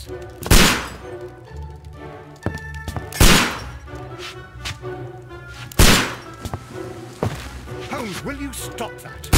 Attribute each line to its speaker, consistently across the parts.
Speaker 1: Holmes. Holmes, will you stop that?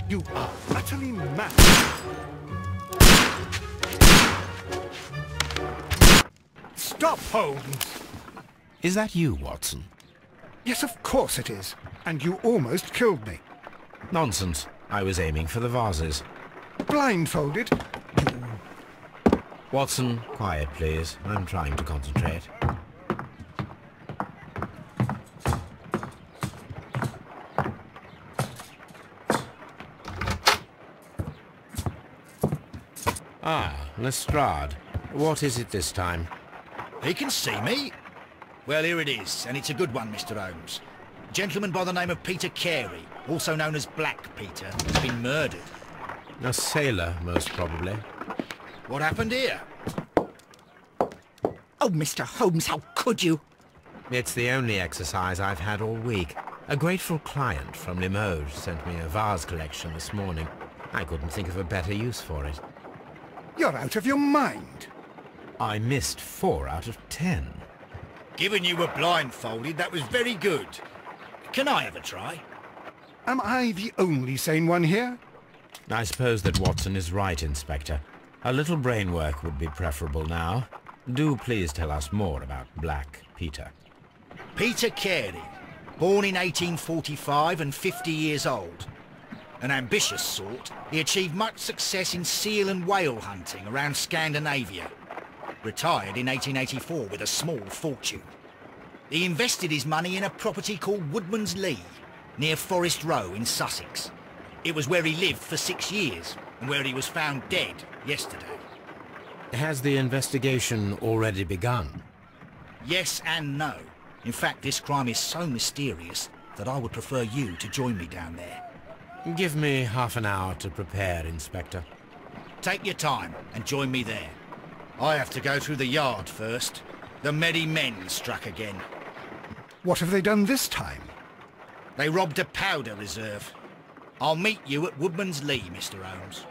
Speaker 1: You are utterly mad. Stop, Holmes!
Speaker 2: Is that you, Watson?
Speaker 1: Yes, of course it is. And you almost killed me.
Speaker 2: Nonsense. I was aiming for the vases.
Speaker 1: Blindfolded?
Speaker 2: Watson, quiet, please. I'm trying to concentrate. Ah, Lestrade. What is it this time?
Speaker 3: He can see me. Well, here it is, and it's a good one, Mr. Holmes. A gentleman by the name of Peter Carey, also known as Black Peter, has been murdered.
Speaker 2: A sailor, most probably.
Speaker 3: What happened here?
Speaker 4: Oh, Mr. Holmes, how could you?
Speaker 2: It's the only exercise I've had all week. A grateful client from Limoges sent me a vase collection this morning. I couldn't think of a better use for it.
Speaker 1: You're out of your mind.
Speaker 2: I missed 4 out of 10.
Speaker 3: Given you were blindfolded, that was very good. Can I have a try?
Speaker 1: Am I the only sane one here?
Speaker 2: I suppose that Watson is right, Inspector. A little brain work would be preferable now. Do please tell us more about Black Peter.
Speaker 3: Peter Carey, born in 1845 and 50 years old. An ambitious sort, he achieved much success in seal and whale hunting around Scandinavia. Retired in 1884 with a small fortune. He invested his money in a property called Woodman's Lee, near Forest Row in Sussex. It was where he lived for 6 years, and where he was found dead yesterday.
Speaker 2: Has the investigation already begun?
Speaker 3: Yes and no. In fact, this crime is so mysterious that I would prefer you to join me down there.
Speaker 2: Give me half an hour to prepare, Inspector.
Speaker 3: Take your time and join me there. I have to go through the yard first. The merry men struck again.
Speaker 1: What have they done this time?
Speaker 3: They robbed a powder reserve. I'll meet you at Woodman's Lee, Mr. Holmes.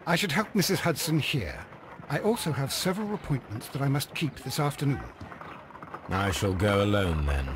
Speaker 1: I should help Mrs. Hudson here. I also have several appointments that I must keep this afternoon.
Speaker 2: I shall go alone, then.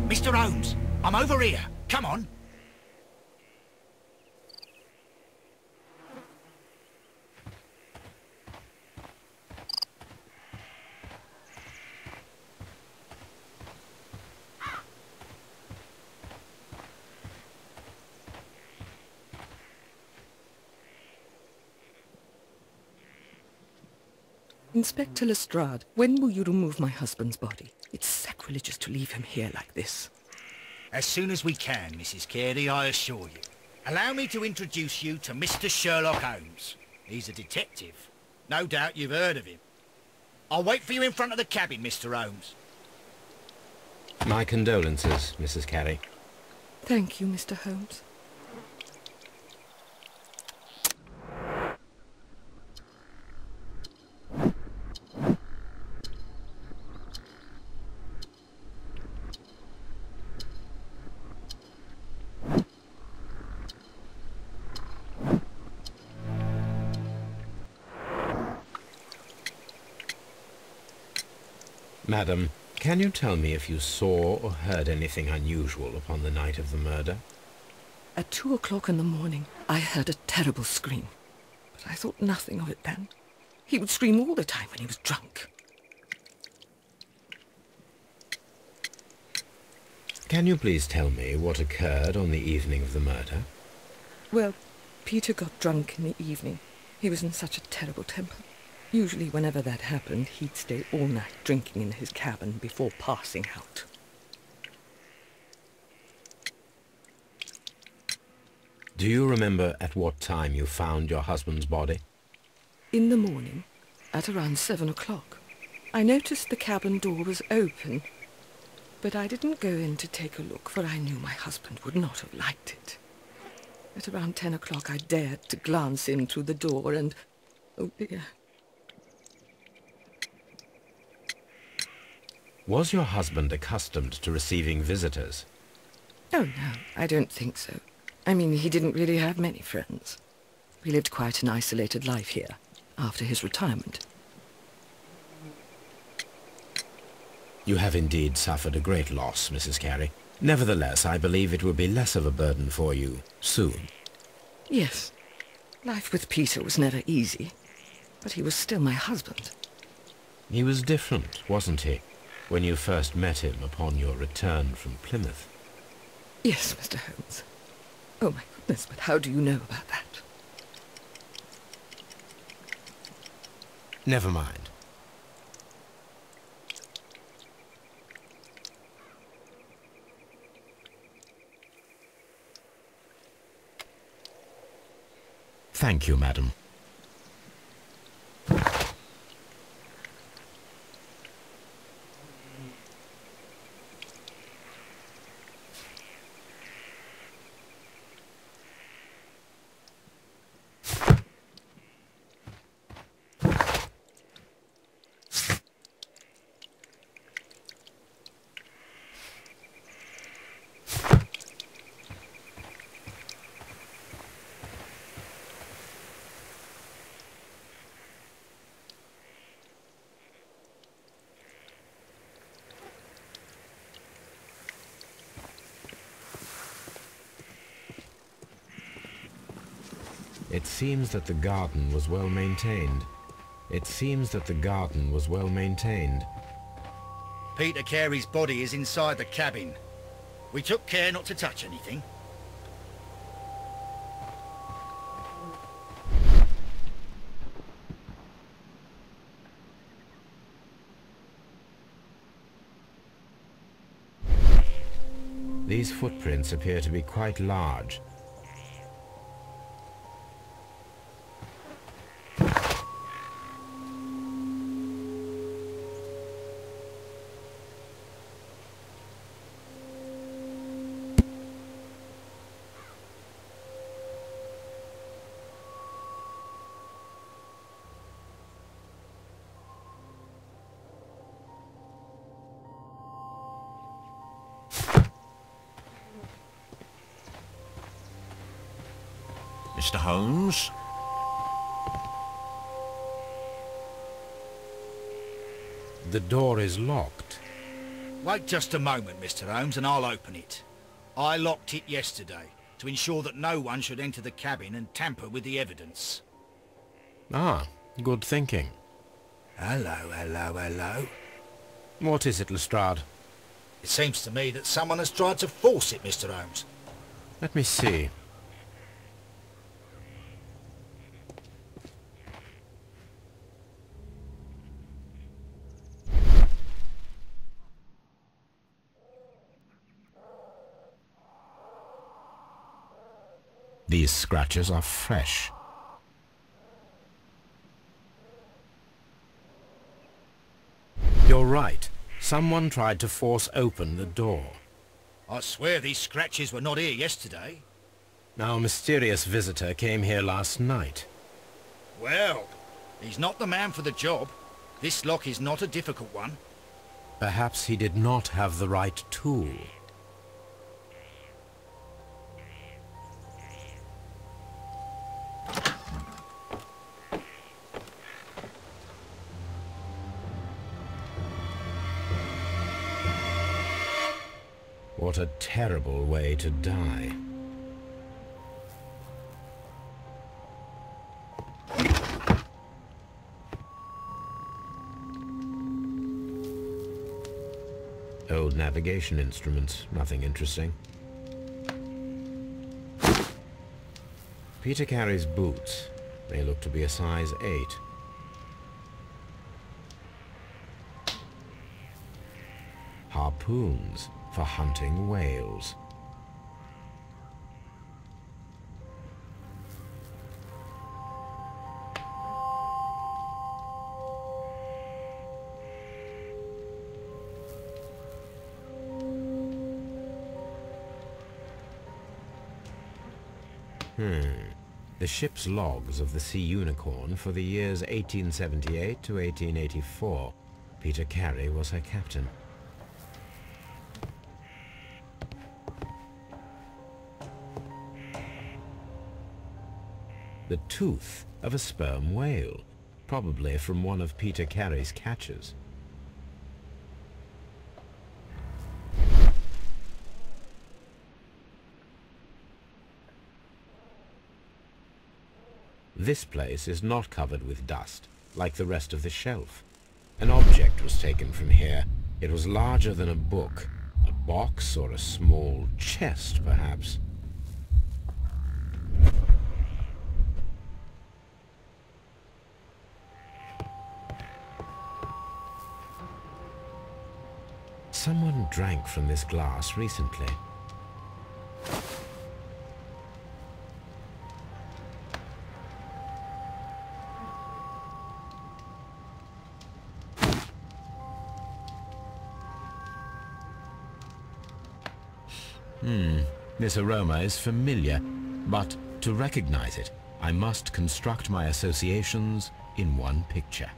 Speaker 3: Mr. Holmes, I'm over here. Come on.
Speaker 4: Inspector Lestrade, when will you remove my husband's body? It's sacrilegious to leave him here like this.
Speaker 3: As soon as we can, Mrs. Carey, I assure you. Allow me to introduce you to Mr. Sherlock Holmes. He's a detective. No doubt you've heard of him. I'll wait for you in front of the cabin, Mr. Holmes.
Speaker 2: My condolences, Mrs. Carey.
Speaker 4: Thank you, Mr. Holmes.
Speaker 2: Madam, can you tell me if you saw or heard anything unusual upon the night of the murder?
Speaker 4: At 2 o'clock in the morning, I heard a terrible scream. But I thought nothing of it then. He would scream all the time when he was drunk.
Speaker 2: Can you please tell me what occurred on the evening of the murder?
Speaker 4: Well, Peter got drunk in the evening. He was in such a terrible temper. Usually whenever that happened, he'd stay all night drinking in his cabin before passing out.
Speaker 2: Do you remember at what time you found your husband's body?
Speaker 4: In the morning, at around 7 o'clock. I noticed the cabin door was open, but I didn't go in to take a look, for I knew my husband would not have liked it. At around 10 o'clock I dared to glance in through the door and... oh dear.
Speaker 2: Was your husband accustomed to receiving visitors?
Speaker 4: Oh no, I don't think so. I mean, he didn't really have many friends. We lived quite an isolated life here, after his retirement.
Speaker 2: You have indeed suffered a great loss, Mrs. Carey. Nevertheless, I believe it will be less of a burden for you soon.
Speaker 4: Yes. Life with Peter was never easy, but he was still my husband.
Speaker 2: He was different, wasn't he, when you first met him upon your return from Plymouth?
Speaker 4: Yes, Mr. Holmes. Oh my goodness, but how do you know about that?
Speaker 2: Never mind. Thank you, madam. It seems that the garden was well maintained. It seems that the garden was well maintained.
Speaker 3: Peter Carey's body is inside the cabin. We took care not to touch anything.
Speaker 2: These footprints appear to be quite large.
Speaker 5: Mr. Holmes?
Speaker 2: The door is locked.
Speaker 3: Wait just a moment, Mr. Holmes, and I'll open it. I locked it yesterday to ensure that no one should enter the cabin and tamper with the evidence.
Speaker 2: Ah, good thinking.
Speaker 3: Hello, hello, hello.
Speaker 2: What is it, Lestrade?
Speaker 3: It seems to me that someone has tried to force it, Mr. Holmes.
Speaker 2: Let me see. These scratches are fresh. You're right. Someone tried to force open the door.
Speaker 3: I swear these scratches were not here yesterday.
Speaker 2: Our mysterious visitor came here last night.
Speaker 3: Well, he's not the man for the job. This lock is not a difficult one.
Speaker 2: Perhaps he did not have the right tool. What a terrible way to die. Old navigation instruments, nothing interesting. Peter Carey's boots. They look to be a size 8. Harpoons for hunting whales. The ship's logs of the Sea Unicorn for the years 1878 to 1884. Peter Carey was her captain. The tooth of a sperm whale, probably from one of Peter Carey's catches. This place is not covered with dust, like the rest of the shelf. An object was taken from here. It was larger than a book, a box or a small chest, perhaps. Someone drank from this glass recently. This aroma is familiar, but to recognize it, I must construct my associations in one picture.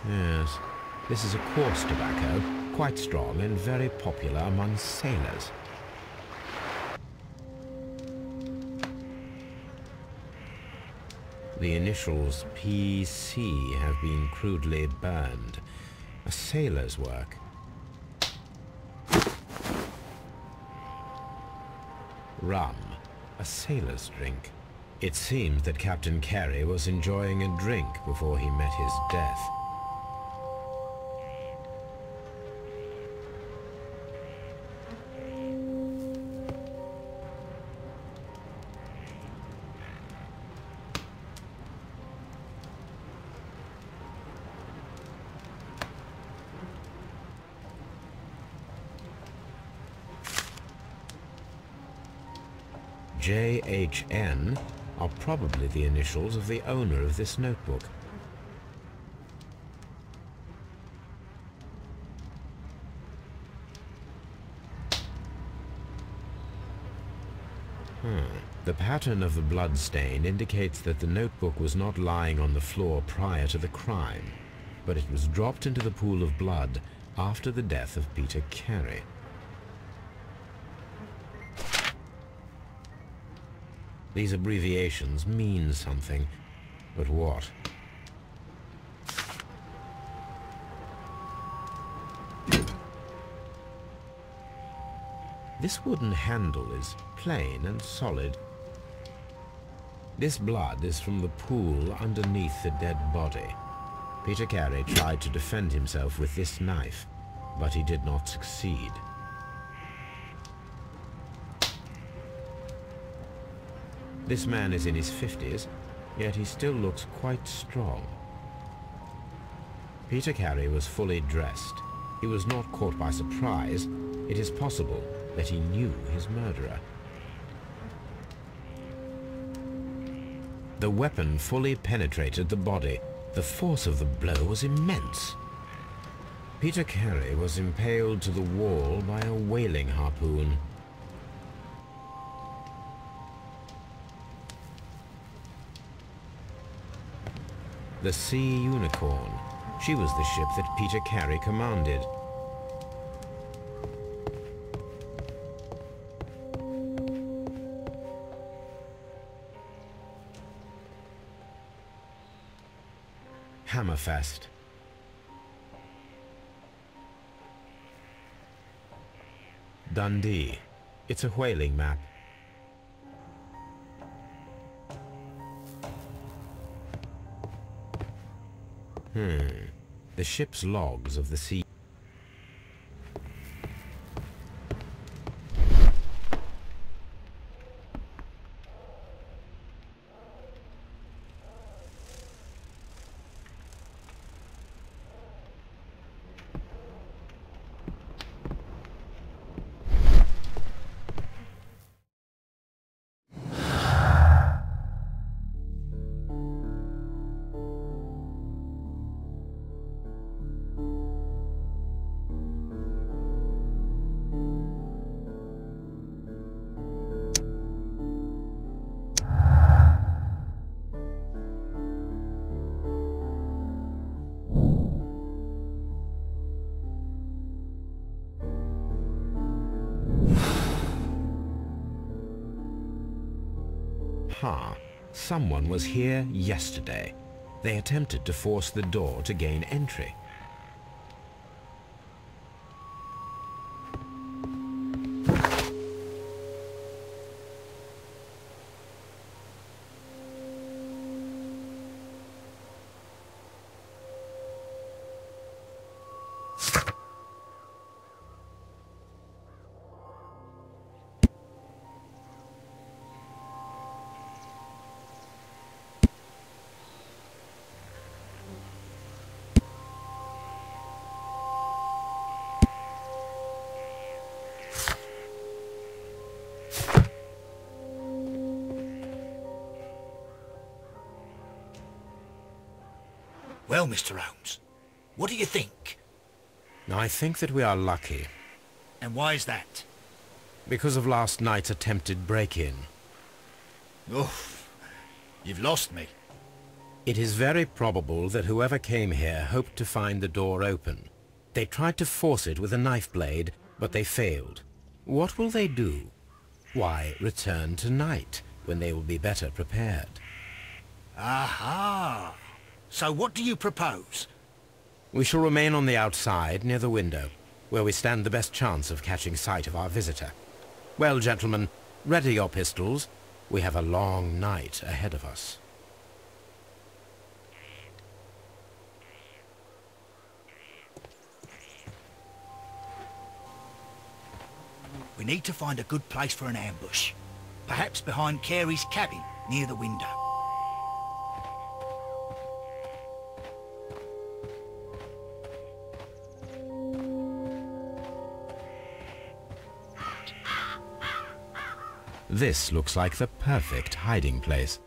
Speaker 2: Yes, this is a coarse tobacco, quite strong and very popular among sailors. The initials PC have been crudely burned. A sailor's work. Rum, a sailor's drink. It seems that Captain Carey was enjoying a drink before he met his death. JHN are probably the initials of the owner of this notebook. The pattern of the blood stain indicates that the notebook was not lying on the floor prior to the crime, but it was dropped into the pool of blood after the death of Peter Carey. These abbreviations mean something, but what? This wooden handle is plain and solid. This blood is from the pool underneath the dead body. Peter Carey tried to defend himself with this knife, but he did not succeed. This man is in his 50s, yet he still looks quite strong. Peter Carey was fully dressed. He was not caught by surprise. It is possible that he knew his murderer. The weapon fully penetrated the body. The force of the blow was immense. Peter Carey was impaled to the wall by a whaling harpoon. The Sea Unicorn. She was the ship that Peter Carey commanded. Hammerfest. Dundee. It's a whaling map. The ship's logs of the sea. Someone was here yesterday. They attempted to force the door to gain entry.
Speaker 3: Well, Mr. Holmes, what do you think?
Speaker 2: I think that we are lucky.
Speaker 3: And why is that?
Speaker 2: Because of last night's attempted break-in.
Speaker 3: Oof, you've lost me.
Speaker 2: It is very probable that whoever came here hoped to find the door open. They tried to force it with a knife blade, but they failed. What will they do? Why, return tonight, when they will be better prepared.
Speaker 3: Aha! So what do you propose?
Speaker 2: We shall remain on the outside, near the window, where we stand the best chance of catching sight of our visitor. Well, gentlemen, ready your pistols. We have a long night ahead of us.
Speaker 3: We need to find a good place for an ambush. Perhaps behind Carey's cabin, near the window.
Speaker 2: This looks like the perfect hiding place.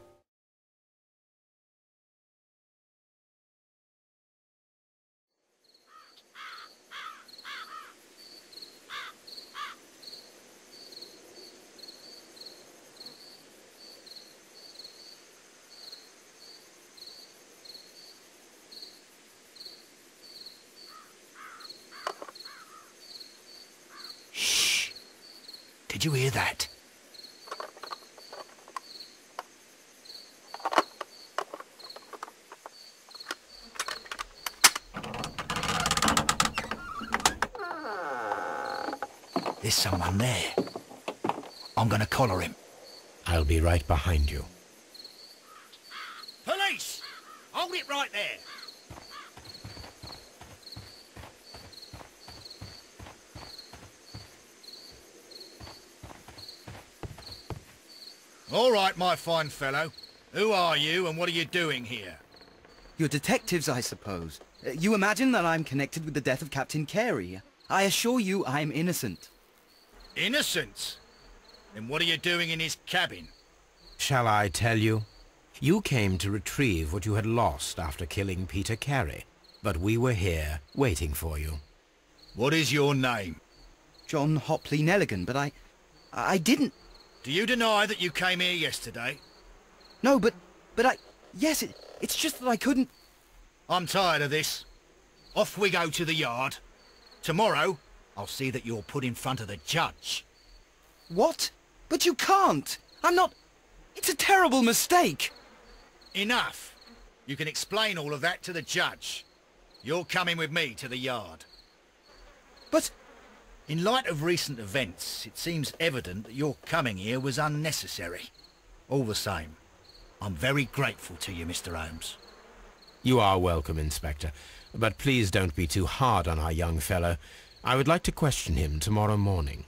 Speaker 3: Shh! Did you hear that? There's someone there. I'm gonna collar him.
Speaker 2: I'll be right behind you.
Speaker 3: Police! Hold it right there! All right, my fine fellow. Who are you and what are you doing here?
Speaker 6: You're detectives, I suppose. You imagine that I'm connected with the death of Captain Carey. I assure you I'm innocent.
Speaker 3: Innocent? Then what are you doing in his cabin?
Speaker 2: Shall I tell you? You came to retrieve what you had lost after killing Peter Carey, but we were here waiting for you.
Speaker 3: What is your name?
Speaker 6: John Hopley Nelligan, but I didn't...
Speaker 3: Do you deny that you came here yesterday?
Speaker 6: No, but I... Yes, it's just that I couldn't...
Speaker 3: I'm tired of this. Off we go to the yard. Tomorrow, I'll see that you're put in front of the judge.
Speaker 6: What? But you can't! I'm not... It's a terrible mistake!
Speaker 3: Enough! You can explain all of that to the judge. You're coming with me to the yard.
Speaker 6: But...
Speaker 3: In light of recent events, it seems evident that your coming here was unnecessary. All the same, I'm very grateful to you, Mr. Holmes.
Speaker 2: You are welcome, Inspector, but please don't be too hard on our young fellow. I would like to question him tomorrow morning.